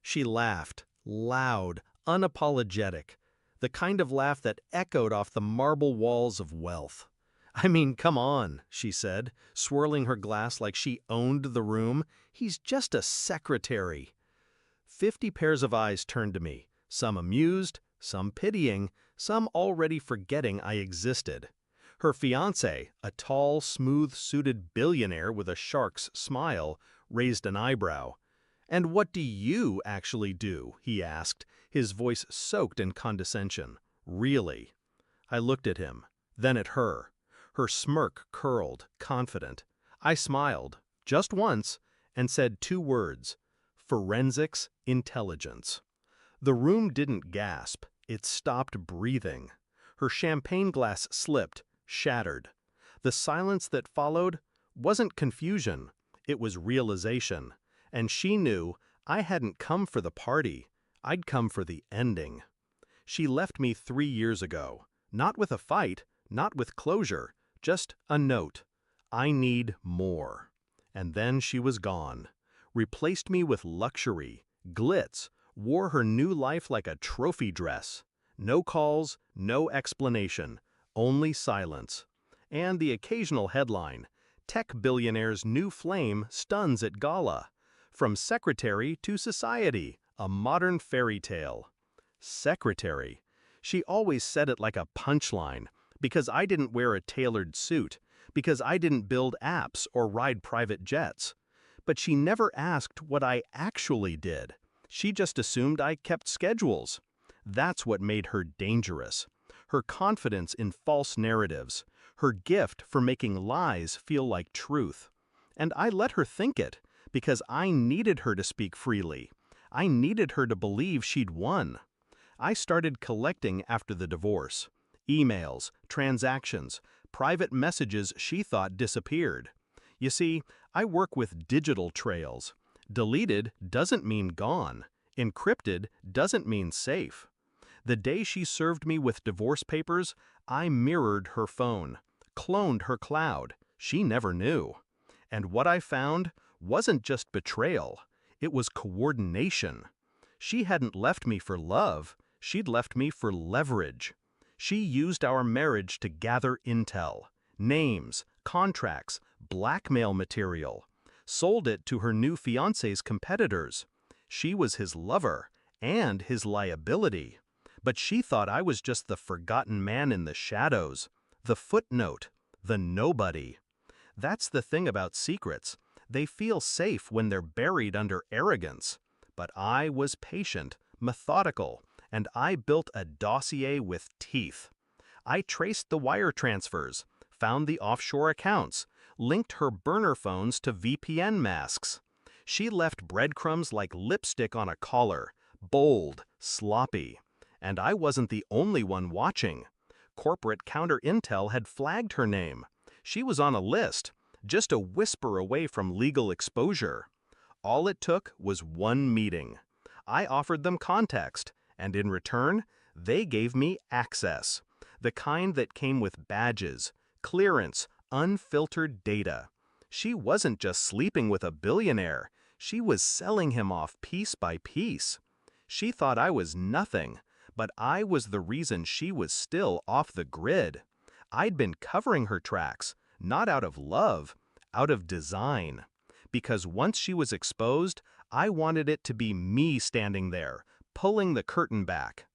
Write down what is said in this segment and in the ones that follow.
She laughed, loud, unapologetic, the kind of laugh that echoed off the marble walls of wealth. "I mean, come on," she said, swirling her glass like she owned the room. "He's just a secretary." 50 pairs of eyes turned to me, some amused, some pitying, some already forgetting I existed. Her fiancé, a tall, smooth-suited billionaire with a shark's smile, raised an eyebrow. "And what do you actually do?" he asked, his voice soaked in condescension. "Really?" I looked at him, then at her. Her smirk curled, confident. I smiled, just once, and said 2 words: forensics intelligence. The room didn't gasp, it stopped breathing. Her champagne glass slipped, shattered. The silence that followed wasn't confusion, it was realization. And she knew I hadn't come for the party, I'd come for the ending. She left me 3 years ago, not with a fight, not with closure, just a note. I need more. And then she was gone. Replaced me with luxury, glitz, wore her new life like a trophy dress. No calls, no explanation, only silence. And the occasional headline, "Tech billionaire's new flame stuns at gala. From secretary to society, a modern fairy tale." Secretary. She always said it like a punchline, because I didn't wear a tailored suit, because I didn't build apps or ride private jets. But she never asked what I actually did. She just assumed I kept schedules. That's what made her dangerous. Her confidence in false narratives, her gift for making lies feel like truth. And I let her think it, because I needed her to speak freely. I needed her to believe she'd won. I started collecting after the divorce. Emails, transactions, private messages she thought disappeared. You see, I work with digital trails. Deleted doesn't mean gone. Encrypted doesn't mean safe. The day she served me with divorce papers, I mirrored her phone, cloned her cloud. She never knew. And what I found wasn't just betrayal, it was coordination. She hadn't left me for love, she'd left me for leverage. She used our marriage to gather intel, names, contracts, blackmail material, sold it to her new fiancé's competitors. She was his lover and his liability. But she thought I was just the forgotten man in the shadows, the footnote, the nobody. That's the thing about secrets. They feel safe when they're buried under arrogance. But I was patient, methodical, and I built a dossier with teeth. I traced the wire transfers, found the offshore accounts, linked her burner phones to VPN masks. She left breadcrumbs like lipstick on a collar, bold, sloppy. And I wasn't the only one watching. Corporate counter intel had flagged her name. She was on a list, just a whisper away from legal exposure. All it took was one meeting. I offered them context, and in return, they gave me access. The kind that came with badges, clearance, unfiltered data. She wasn't just sleeping with a billionaire, she was selling him off piece by piece. She thought I was nothing, but I was the reason she was still off the grid. I'd been covering her tracks, not out of love, out of design. Because once she was exposed, I wanted it to be me standing there, pulling the curtain back.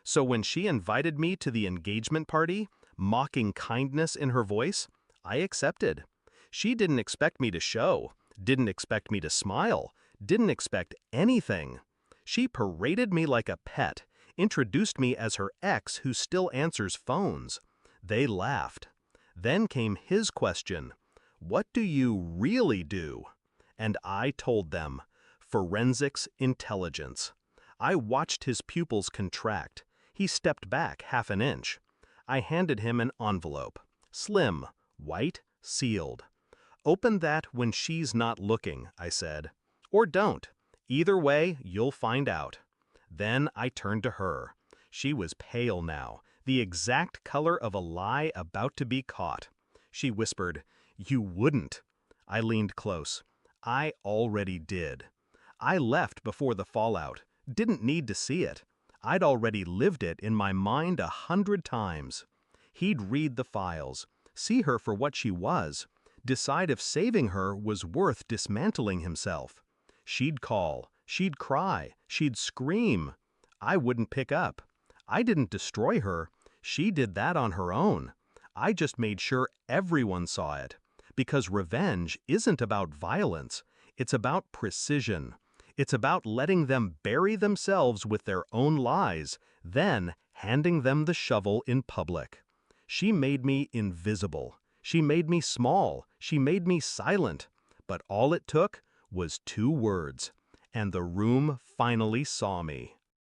So when she invited me to the engagement party, mocking kindness in her voice, I accepted. She didn't expect me to show, didn't expect me to smile, didn't expect anything. She paraded me like a pet, introduced me as her ex who still answers phones. They laughed. Then came his question, "What do you really do?" And I told them, forensics intelligence. I watched his pupils contract. He stepped back half an inch. I handed him an envelope. Slim, white, sealed. "Open that when she's not looking," I said. "Or don't. Either way, you'll find out." Then I turned to her. She was pale now, the exact color of a lie about to be caught. She whispered, "You wouldn't." I leaned close. "I already did. I left before the fallout. Didn't need to see it. I'd already lived it in my mind 100 times. He'd read the files, see her for what she was, decide if saving her was worth dismantling himself. She'd call, she'd cry, she'd scream. I wouldn't pick up. I didn't destroy her. She did that on her own. I just made sure everyone saw it. Because revenge isn't about violence. It's about precision. It's about letting them bury themselves with their own lies, then handing them the shovel in public. She made me invisible. She made me small. She made me silent. But all it took was 2 words. And the room finally saw me.